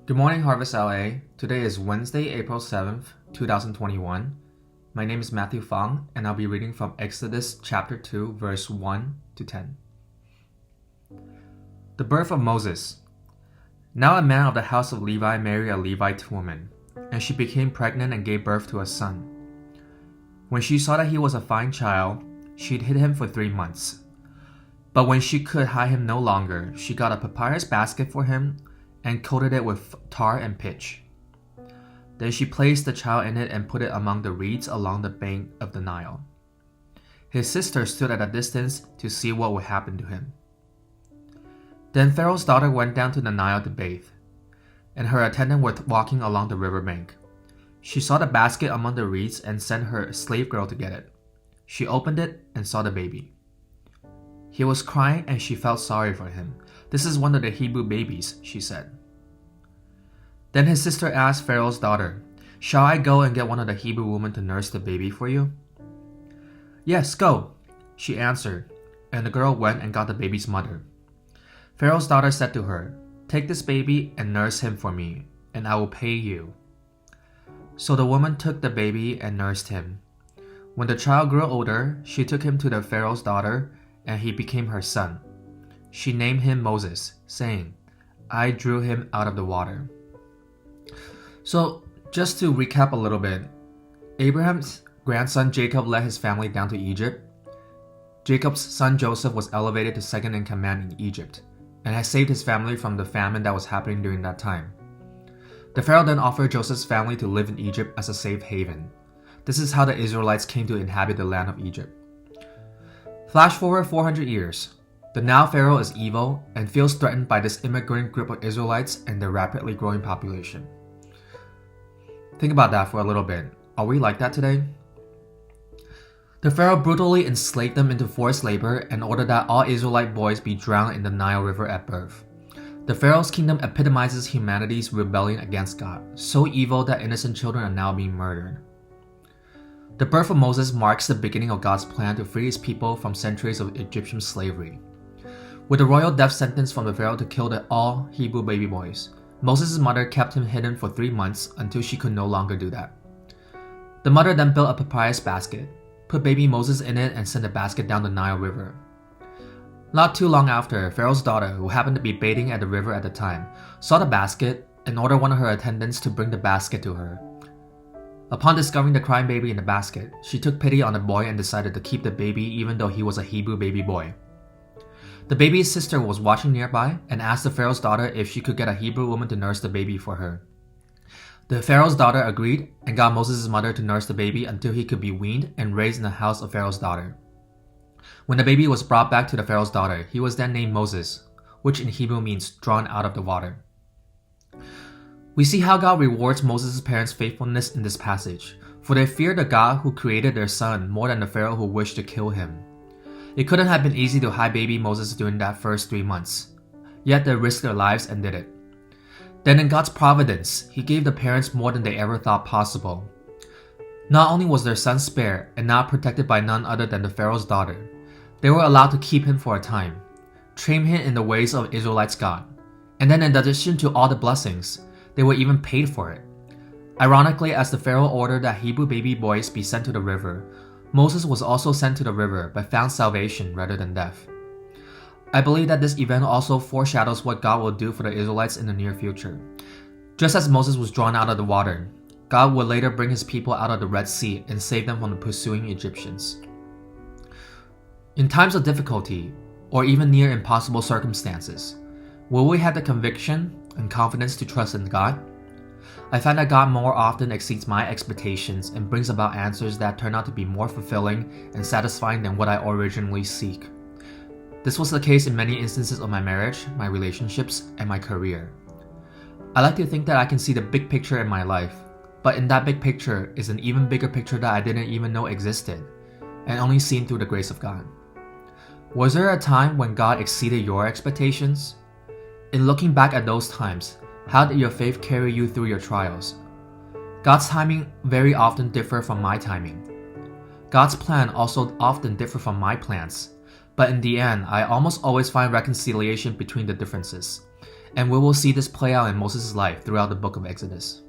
Good morning, Harvest LA. Today is Wednesday, April 7th, 2021. My name is Matthew Fong, and I'll be reading from Exodus chapter 2, verse 1 to 10. The birth of Moses. Now a man of the house of Levi married a Levite woman, and she became pregnant and gave birth to a son. When she saw that he was a fine child, she'd hid him for 3 months. But when she could hide him no longer, she got a papyrus basket for him and coated it with tar and pitch. Then she placed the child in it and put it among the reeds along the bank of the Nile. His sister stood at a distance to see what would happen to him. Then Pharaoh's daughter went down to the Nile to bathe, and her attendant was walking along the riverbank. She saw the basket among the reeds and sent her slave girl to get it. She opened it and saw the baby. He was crying and she felt sorry for him. "This is one of the Hebrew babies," she said. Then his sister asked Pharaoh's daughter, "Shall I go and get one of the Hebrew women to nurse the baby for you?" "Yes, go," she answered, and the girl went and got the baby's mother. Pharaoh's daughter said to her, "Take this baby and nurse him for me, and I will pay you." So the woman took the baby and nursed him. When the child grew older, she took him to the Pharaoh's daughter, and he became her son. She named him Moses, saying, "I drew him out of the water." So, just to recap a little bit, Abraham's grandson Jacob led his family down to Egypt. Jacob's son Joseph was elevated to second in command in Egypt, and had saved his family from the famine that was happening during that time. The Pharaoh then offered Joseph's family to live in Egypt as a safe haven. This is how the Israelites came to inhabit the land of Egypt. Flash forward 400 years. The now Pharaoh is evil and feels threatened by this immigrant group of Israelites and their rapidly growing population. Think about that for a little bit. Are we like that today? The Pharaoh brutally enslaved them into forced labor and ordered that all Israelite boys be drowned in the Nile River at birth. The Pharaoh's kingdom epitomizes humanity's rebellion against God, so evil that innocent children are now being murdered. The birth of Moses marks the beginning of God's plan to free his people from centuries of Egyptian slavery. With a royal death sentence from the Pharaoh to kill all Hebrew baby boys, Moses' mother kept him hidden for 3 months until she could no longer do that. The mother then built a papyrus basket, put baby Moses in it, and sent the basket down the Nile River. Not too long after, Pharaoh's daughter, who happened to be bathing at the river at the time, saw the basket and ordered one of her attendants to bring the basket to her. Upon discovering the crying baby in the basket, she took pity on the boy and decided to keep the baby even though he was a Hebrew baby boy. The baby's sister was watching nearby and asked the Pharaoh's daughter if she could get a Hebrew woman to nurse the baby for her. The Pharaoh's daughter agreed and got Moses' mother to nurse the baby until he could be weaned and raised in the house of Pharaoh's daughter. When the baby was brought back to the Pharaoh's daughter, he was then named Moses, which in Hebrew means drawn out of the water. We see how God rewards Moses' parents' faithfulness in this passage, for they feared the God who created their son more than the Pharaoh who wished to kill him. It couldn't have been easy to hide baby Moses during that first 3 months, yet they risked their lives and did it. Then in God's providence, he gave the parents more than they ever thought possible. Not only was their son spared and now protected by none other than the Pharaoh's daughter, they were allowed to keep him for a time, train him in the ways of Israelites' God, and then in addition to all the blessings, they were even paid for it. Ironically, as the Pharaoh ordered that Hebrew baby boys be sent to the river, Moses was also sent to the river but found salvation rather than death. I believe that this event also foreshadows what God will do for the Israelites in the near future. Just as Moses was drawn out of the water, God will later bring his people out of the Red Sea and save them from the pursuing Egyptians. In times of difficulty, or even near impossible circumstances, will we have the conviction and confidence to trust in God? I find that God more often exceeds my expectations and brings about answers that turn out to be more fulfilling and satisfying than what I originally seek. This was the case in many instances of my marriage, my relationships, and my career. I like to think that I can see the big picture in my life, but in that big picture is an even bigger picture that I didn't even know existed, and only seen through the grace of God. Was there a time when God exceeded your expectations? In looking back at those times, how did your faith carry you through your trials? God's timing very often differs from my timing. God's plan also often differs from my plans, but in the end, I almost always find reconciliation between the differences. And we will see this play out in Moses' life throughout the book of Exodus.